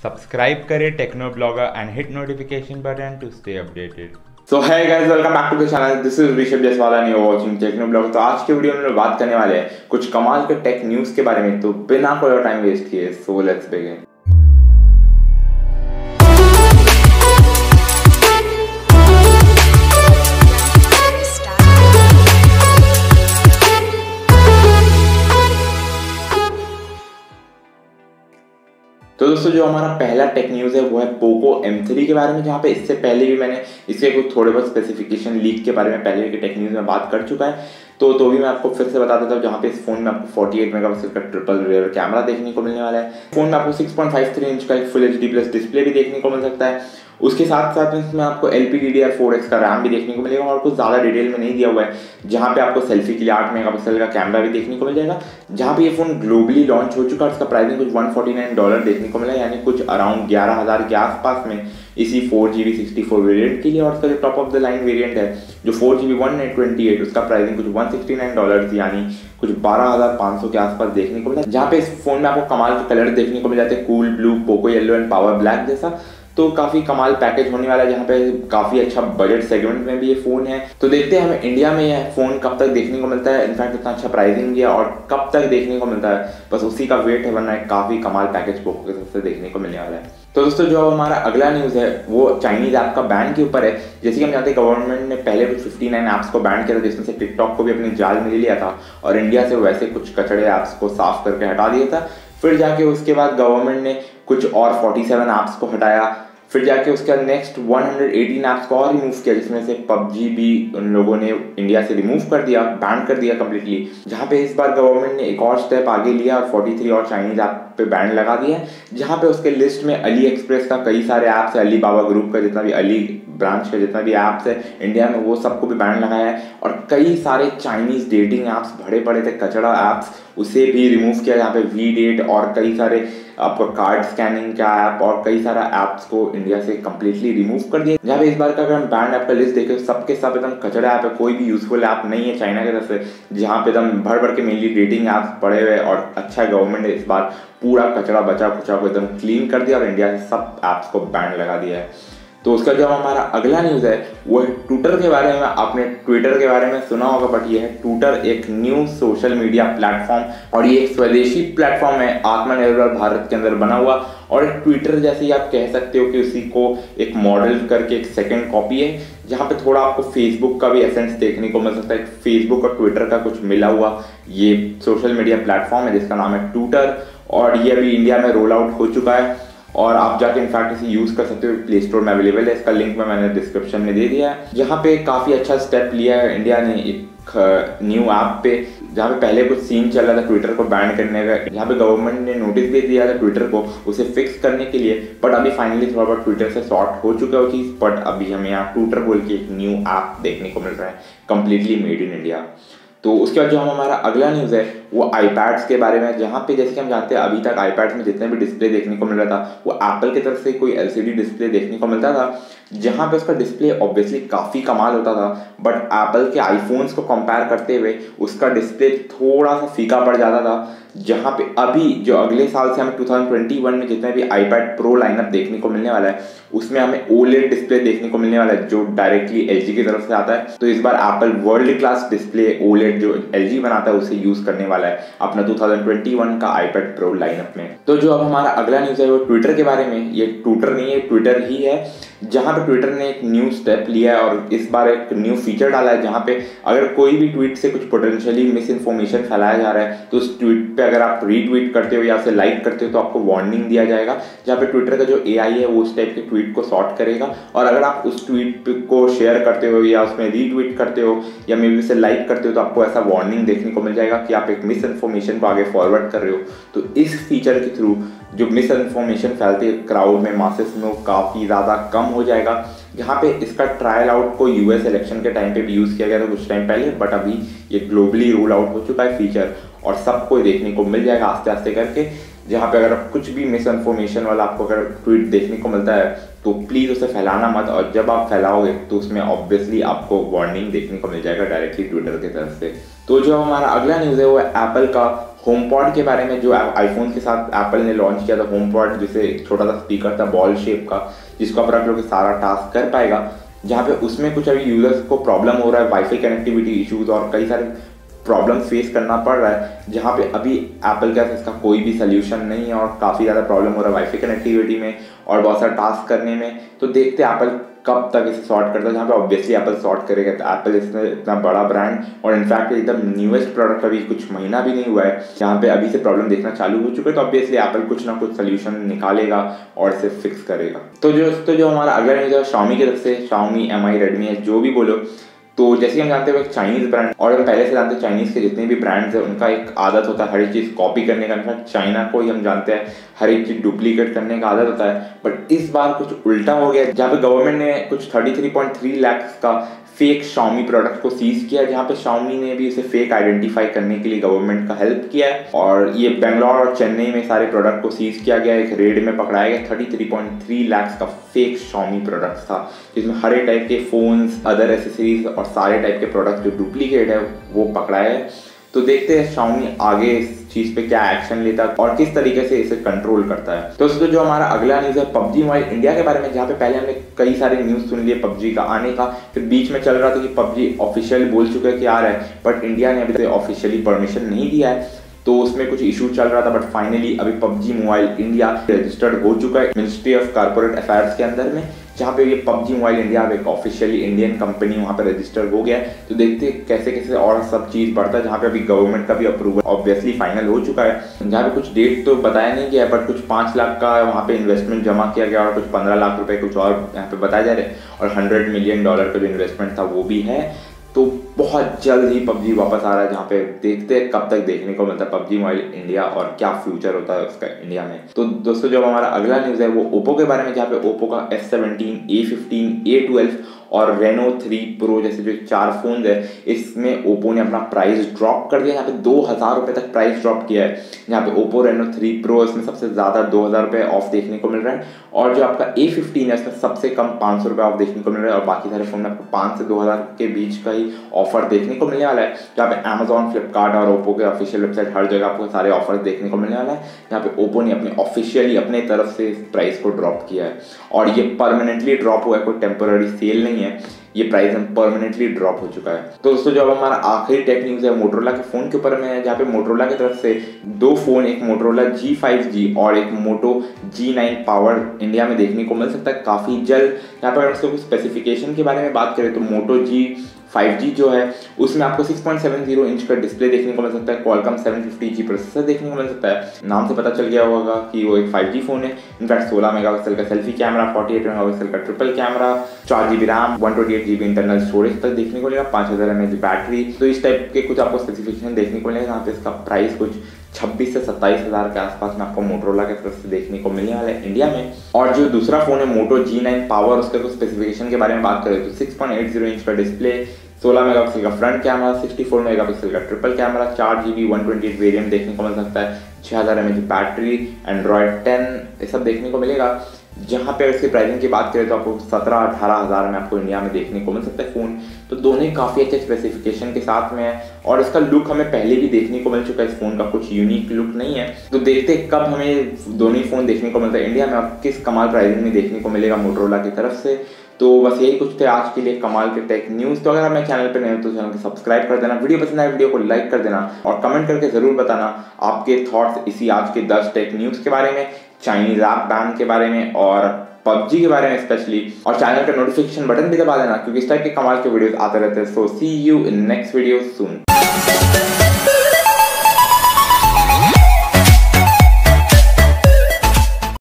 Subscribe करें techno blogger and hit notification button to stay updated. So hey guys, welcome back to the channel. This is Rishabh Jaiswal and you're watching techno blog. तो आज के video में बात करने वाले हैं कुछ कमाल के टेक न्यूज़ के बारे में। तो बिना कोई टाइम वेस्ट किए सो लेट्स बिगिन। तो दोस्तों जो हमारा पहला टेक न्यूज़ है वो है पोको M3 के बारे में, जहाँ पे इससे पहले भी मैंने इसके कुछ थोड़े बहुत स्पेसिफिकेशन लीक के बारे में पहले के टेक न्यूज़ में बात कर चुका है। तो भी मैं आपको फिर से बता देता हूँ, जहाँ पे इस फोन में आपको 48 मेगापिक्सल का ट्रिपल रियर कैमरा देखने को मिलने वाला है। फोन में आपको 6.53 इंच का एक फुल HD+ डिस्प्ले भी देखने को मिल सकता है। उसके साथ साथ इसमें आपको LPDDR4X का रैम भी देखने को मिलेगा और कुछ ज़्यादा डिटेल में नहीं दिया हुआ है, जहाँ पे आपको सेल्फी के लिए 8 मेगापिक्सल का कैमरा भी देखने को मिल जाएगा। जहाँ पे ये फ़ोन ग्लोबली लॉन्च हो चुका है, इसका प्राइसिंग कुछ $149 देखने को मिला, यानी कुछ अराउंड 11,000 के आसपास में इसी 4GB 64 वेरिएंट के लिए। और इसका जो top of the line variant है जो 4GB 128, उसका प्राइसिंग कुछ $169 यानी कुछ 12,500 के आसपास देखने को मिला। जहाँ पे इस फोन में आपको कमाल के कलर देखने को मिल जाते हैं, cool blue, Poco yellow and power black जैसा। तो काफ़ी कमाल पैकेज होने वाला है, जहाँ पे काफ़ी अच्छा बजट सेगमेंट में भी ये फ़ोन है। तो देखते हैं हमें इंडिया में यह फ़ोन कब तक देखने को मिलता है, इनफैक्ट इतना अच्छा प्राइसिंग भी है और कब तक देखने को मिलता है, बस उसी का वेट है, वरना काफ़ी कमाल पैकेज पोको की तरफ से देखने को मिलने वाला है। तो दोस्तों जो हमारा अगला न्यूज़ है वो चाइनीज़ ऐप का बैन के ऊपर है। जैसे कि हम जानते हैं गवर्नमेंट ने पहले कुछ 59 ऐप्स को बैन किया था, जिसमें से टिकटॉक को भी अपने जाल में ले लिया था और इंडिया से वैसे कुछ कचड़े ऐप्स को साफ करके हटा दिया था। फिर जाके उसके बाद गवर्नमेंट ने कुछ और 47 ऐप्स को हटाया। फिर जाके उसके बाद नेक्स्ट 118 ऐप्स को और रिमूव किया, जिसमें से PUBG भी उन लोगों ने इंडिया से रिमूव कर दिया, बैन कर दिया कम्प्लीटली। जहाँ पे इस बार गवर्नमेंट ने एक और स्टेप आगे लिया और 43 और चाइनीज ऐप पे बैन लगा दिया है। जहाँ पे उसके लिस्ट में अली एक्सप्रेस का कई सारे ऐप्स है, अली बाबा ग्रुप का जितना भी अली ब्रांच का जितना भी ऐप्स है इंडिया में, वो सबको भी बैन लगाया है। और कई सारे चाइनीज डेटिंग ऐप्स, बड़े बड़े थे कचड़ा ऐप्स, उसे भी रिमूव किया। यहाँ पे V-Date और कई सारे आपको कार्ड स्कैनिंग का ऐप और कई सारा ऐप्स को इंडिया से कम्प्लीटली रिमूव कर दिया। जहाँ पे इस बार का अगर हम बैंड ऐप का लिस्ट देखें तो सबके सब एकदम कचड़ा ऐप है, कोई भी यूजफुल ऐप नहीं है चाइना की तरफ से, जहाँ पे एकदम भर भर के मेनली डेटिंग ऐप्स पड़े हुए। और अच्छा गवर्नमेंट ने इस बार पूरा कचरा बचा खुचा को एकदम क्लीन कर दिया और इंडिया से सब ऐप्स को बैन लगा दिया है। तो उसका जो हमारा अगला न्यूज़ है वो है ट्विटर के बारे में। आपने ट्विटर के बारे में सुना होगा, बट ये है ट्विटर एक न्यू सोशल मीडिया प्लेटफॉर्म और ये एक स्वदेशी प्लेटफॉर्म है, आत्मनिर्भर भारत के अंदर बना हुआ। और एक ट्विटर जैसे ही आप कह सकते हो कि उसी को एक मॉडल करके एक सेकेंड कॉपी है, जहाँ पे थोड़ा आपको फेसबुक का भी एसेंस देखने को मिल सकता है। फेसबुक और ट्विटर का कुछ मिला हुआ ये सोशल मीडिया प्लेटफॉर्म है जिसका नाम है ट्विटर, और ये अभी इंडिया में रोल आउट हो चुका है और आप जाके इनफैक्ट इसे यूज़ कर सकते हो, प्ले स्टोर में अवेलेबल है। इसका लिंक मैंने डिस्क्रिप्शन में दे दिया है। जहाँ पे काफ़ी अच्छा स्टेप लिया है इंडिया ने एक न्यू ऐप पे, जहाँ पे पहले कुछ सीन चल रहा था ट्विटर को बैन करने का, जहाँ पे गवर्नमेंट ने नोटिस भी दिया था ट्विटर को उसे फिक्स करने के लिए, बट अभी फाइनली थोड़ा बहुत ट्विटर से सॉर्ट हो चुका है वो चीज़। बट अभी हमें यहाँ ट्विटर बोल के एक न्यू ऐप देखने को मिल रहा है, कम्प्लीटली मेड इन इंडिया। तो उसके बाद जो हमारा अगला न्यूज़ है वो iPads के बारे में, जहाँ पे जैसे कि हम जानते हैं अभी तक iPads में जितने भी डिस्प्ले देखने को मिल रहा था वो एप्पल की तरफ से कोई LCD डिस्प्ले देखने को मिलता था, जहाँ पे उसका डिस्प्ले ऑब्वियसली काफ़ी कमाल होता था। बट एप्पल के आईफोन्स को कंपेयर करते हुए उसका डिस्प्ले थोड़ा सा फीका पड़ जाता था। जहाँ पे अभी जो अगले साल से हमें 2021 में जितने भी iPad Pro लाइनअप देखने को मिलने वाला है उसमें हमें OLED डिस्प्ले देखने को मिलने वाला है, जो डायरेक्टली LG की तरफ से आता है। तो इस बार Apple world class display OLED जो LG बनाता है उसे यूज़ करने वाला है अपना 2021 का iPad Pro लाइनअप में। तो जो अब हमारा अगला न्यूज़ है वो ट्विटर के बारे में। ये ट्विटर नहीं है, ट्विटर ही है, जहाँ पे ट्विटर ने एक न्यू स्टेप लिया है और इस बार एक न्यू फीचर डाला है, जहाँ पे अगर कोई भी ट्वीट से कुछ पोटेंशियली मिस इन्फॉर्मेशन फैलाया जा रहा है तो उस ट्वीट पे अगर आप रीट्वीट करते हो या उसे लाइक करते हो तो आपको वार्निंग दिया जाएगा। जहाँ पे ट्विटर का जो AI है वो उस टाइप के ट्वीट को सॉर्ट करेगा, और अगर आप उस ट्वीट को शेयर करते हो या उसमें रीट्वीट करते हो या मे बी उसे लाइक करते हो तो आपको ऐसा वार्निंग देखने को मिल जाएगा कि आप एक मिस इन्फॉर्मेशन को आगे फॉरवर्ड कर रहे हो। तो इस फीचर के थ्रू जो मिस इन्फॉर्मेशन फैलती है क्राउड में, मासेस में, वो काफ़ी ज़्यादा कम हो जाएगा। यहाँ पे इसका ट्रायल आउट को US इलेक्शन के टाइम पे भी यूज़ किया गया था कुछ टाइम पहले, बट अभी ये ग्लोबली रोल आउट हो चुका है फीचर और सबको देखने को मिल जाएगा आस्ते आस्ते करके। जहाँ पे अगर कुछ भी मिस इन्फॉर्मेशन वाला आपको अगर ट्वीट देखने को मिलता है तो प्लीज़ उसे फैलाना मत, और जब आप फैलाओगे तो उसमें ऑब्वियसली आपको वार्निंग देखने को मिल जाएगा डायरेक्टली ट्विटर की तरफ से। तो जो हमारा अगला न्यूज़ है वो एप्पल का होम पॉड के बारे में, जो आईफोन के साथ एप्पल ने लॉन्च किया था होम पॉड, जिसे एक छोटा सा स्पीकर था बॉल शेप का, जिसको आप रख लो कि सारा टास्क कर पाएगा, जहाँ पे उसमें कुछ अभी यूजर्स को प्रॉब्लम हो रहा है, वाईफाई कनेक्टिविटी इश्यूज और कई सारे प्रॉब्लम फेस करना पड़ रहा है, जहाँ पे अभी एप्पल के पास इसका कोई भी सोल्यूशन नहीं है और काफ़ी ज़्यादा प्रॉब्लम हो रहा है वाईफाई कनेक्टिविटी में और बहुत सारा टास्क करने में। तो देखते हैं एप्पल कब तक इसे सॉर्ट करता है, जहाँ पे ऑब्वियसली एप्पल सॉर्ट करेगा। तो एप्पल इसमें इतना बड़ा ब्रांड और इनफैक्ट एकदम न्यूएस्ट प्रोडक्ट अभी कुछ महीना भी नहीं हुआ है, जहाँ पे अभी से प्रॉब्लम देखना चालू हो चुके हैं, तो ऑब्वियसली एप्पल कुछ ना कुछ सोल्यूशन निकालेगा और इसे फिक्स करेगा। तो जो हमारा अगला न्यूज़ है Xiaomi की तरफ से, Xiaomi, MI, Redmi है, जो भी बोलो, तो जैसे कि हम जानते हैं एक चाइनीज़ ब्रांड, और हम पहले से जानते हैं चाइनीज़ के जितने भी ब्रांड्स हैं उनका एक आदत होता है हर एक चीज़ कॉपी करने का। इनफैक्ट चाइना को ही हम जानते हैं हर एक चीज़ डुप्लीकेट करने का आदत होता है, बट इस बार कुछ उल्टा हो गया, जहाँ पे गवर्नमेंट ने कुछ 33.3 लाख का फेक Xiaomi प्रोडक्ट को सीज किया, जहाँ पे Xiaomi ने भी उसे फेक आइडेंटिफाई करने के लिए गवर्नमेंट का हेल्प किया है। और ये बेंगलोर और चेन्नई में सारे प्रोडक्ट को सीज किया गया, एक रेड में पकड़ाया गया। 33.3 लाख का फेक Xiaomi प्रोडक्ट था, जिसमें हर एक टाइप के फोन्स, अदर एसेसरीज और सारे टाइप के प्रोडक्ट जो डुप्लीकेट है वो पकड़ाए है। तो देखते हैं Xiaomi आगे इस चीज़ पे क्या एक्शन लेता है और किस तरीके से इसे कंट्रोल करता है। तो दोस्तों जो हमारा अगला न्यूज़ है PUBG मोबाइल इंडिया के बारे में, जहाँ पे पहले हमने कई सारे न्यूज़ सुन लिए PUBG का आने का, फिर बीच में चल रहा था कि PUBG ऑफिशियल बोल चुका है कि आ रहा है, बट इंडिया ने अभी तक ऑफिशियली परमिशन नहीं दिया है, तो उसमें कुछ इशू चल रहा था। बट फाइनली अभी PUBG मोबाइल इंडिया रजिस्टर्ड हो चुका है मिनिस्ट्री ऑफ कॉर्पोरेट अफेयर्स के अंदर में, जहाँ पे ये PUBG मोबाइल इंडिया एक ऑफिशियली इंडियन कंपनी वहाँ पे रजिस्टर हो गया है। तो देखते हैं कैसे कैसे और सब चीज़ बढ़ता है, जहाँ पे अभी गवर्नमेंट का भी अप्रूवल ऑब्वियसली फाइनल हो चुका है, जहाँ पे कुछ डेट तो बताया नहीं गया है, बट कुछ 5 लाख का वहाँ पे इन्वेस्टमेंट जमा किया गया और कुछ 15 लाख रुपए कुछ और यहाँ पे बताया जा रहा है, और $100 मिलियन का जो इन्वेस्टमेंट था वो भी है। तो बहुत जल्द ही PUBG वापस आ रहा है, जहाँ पे देखते हैं कब तक देखने को मिलता है PUBG मोबाइल इंडिया और क्या फ्यूचर होता है उसका इंडिया में। तो दोस्तों जो हमारा अगला न्यूज़ है वो ओप्पो के बारे में, जहाँ पे ओप्पो का S17, A15, A12 और Reno 3 Pro जैसे जो 4 फोन है, इसमें ओप्पो ने अपना प्राइस ड्रॉप कर दिया। यहाँ पे 2000 रुपये तक प्राइस ड्रॉप किया है, जहाँ पे ओप्पो Reno 3 Pro इसमें सबसे ज़्यादा 2000 रुपये ऑफ देखने को मिल रहा है, और जो आपका A15 है इसमें सबसे कम 500 रुपये ऑफ देखने को मिल रहा है, और बाकी सारे फोन में आपको 5 से 2000 के बीच का ही ऑफर देखने को मिलने वाला है। जहाँ पे Amazon, फ्लिपकार्ट और ओप्पो के ऑफिशियल वेबसाइट हर जगह आपको सारे ऑफर देखने को मिलने वाला है, जहाँ पे ओप्पो ने अपने ऑफिशियली अपने तरफ से प्राइस को ड्रॉप किया है, और ये परमानेंटली ड्रॉप हुआ है, कोई टेम्पोररी सेल नहीं है, ये प्राइस हम परमानेंटली ड्रॉप हो चुका है। तो दोस्तों जो अब हमारा आखिरी टेक न्यूज़ है मोटोरोला के फ़ोन के ऊपर में है, जहाँ पे मोटोरोला की तरफ से 2 फ़ोन, एक मोटोरोला G5G और एक मोटो G9 पावर इंडिया में देखने को मिल सकता है काफ़ी जल्द। यहाँ पर अगर कुछ स्पेसिफिकेशन के बारे में बात करें तो मोटो G5G जो है उसमें आपको 6.70 इंच का डिस्प्ले देखने को मिल सकता है, Qualcomm 750G प्रोसेसर देखने को मिल सकता है। नाम से पता चल गया होगा कि वो एक 5G फ़ोन है। इनफैक्ट 16 मेगापिक्सल का सेल्फी कैमरा, 48 मेगापिक्सल का triple camera, 4GB RAM, 128GB internal storage तक देखने को मिलेगा, 5000 mAh बैटरी। तो इस टाइप के कुछ आपको स्पेसिफिकेशन देखने को मिलेगा, जहाँ पे इसका प्राइस कुछ 26 से 27 हज़ार के आसपास में आपको मोटोरोला की तरफ से देखने को मिलने वाला है इंडिया में। और जो दूसरा फ़ोन है मोटो G9 पावर, उसके कुछ स्पेसिफिकेशन के बारे में बात करें तो 6.80 इंच का डिस्प्ले, 16 मेगापिक्सल का फ्रंट कैमरा, 64 मेगापिक्सल का ट्रिपल कैमरा, 4GB 128 वेरिएंट देखने को मिल सकता है, 6000 mAh बैटरी, एंड्रॉयड 10 ये सब देखने को मिलेगा। जहाँ पे इसकी प्राइसिंग की बात करें तो आपको 17-18 हज़ार में आपको इंडिया में देखने को मिल सकता है फ़ोन। तो दोनों ही काफ़ी अच्छे स्पेसिफिकेशन के साथ में है, और इसका लुक हमें पहले भी देखने को मिल चुका है, इस फ़ोन का कुछ यूनिक लुक नहीं है। तो देखते कब हमें दोनों ही फ़ोन देखने को मिलता है इंडिया में, अब किस कमाल प्राइसिंग में देखने को मिलेगा मोटोरोला की तरफ से। तो बस यही कुछ थे आज के लिए कमाल के टेक न्यूज़। तो अगर आप मेरे चैनल पर नए हो तो चैनल को सब्सक्राइब कर देना, वीडियो पसंद आए वीडियो को लाइक कर देना, और कमेंट करके ज़रूर बताना आपके थॉट्स इसी आज के 10 टेक न्यूज़ के बारे में, चाइनीज़ ऐप बैन के बारे में और PUBG के बारे में स्पेशली। और चैनल का नोटिफिकेशन बटन भी दबा देना, क्योंकि इस टाइप के कमाल के वीडियोस आते रहते हैं। So see you in next video soon.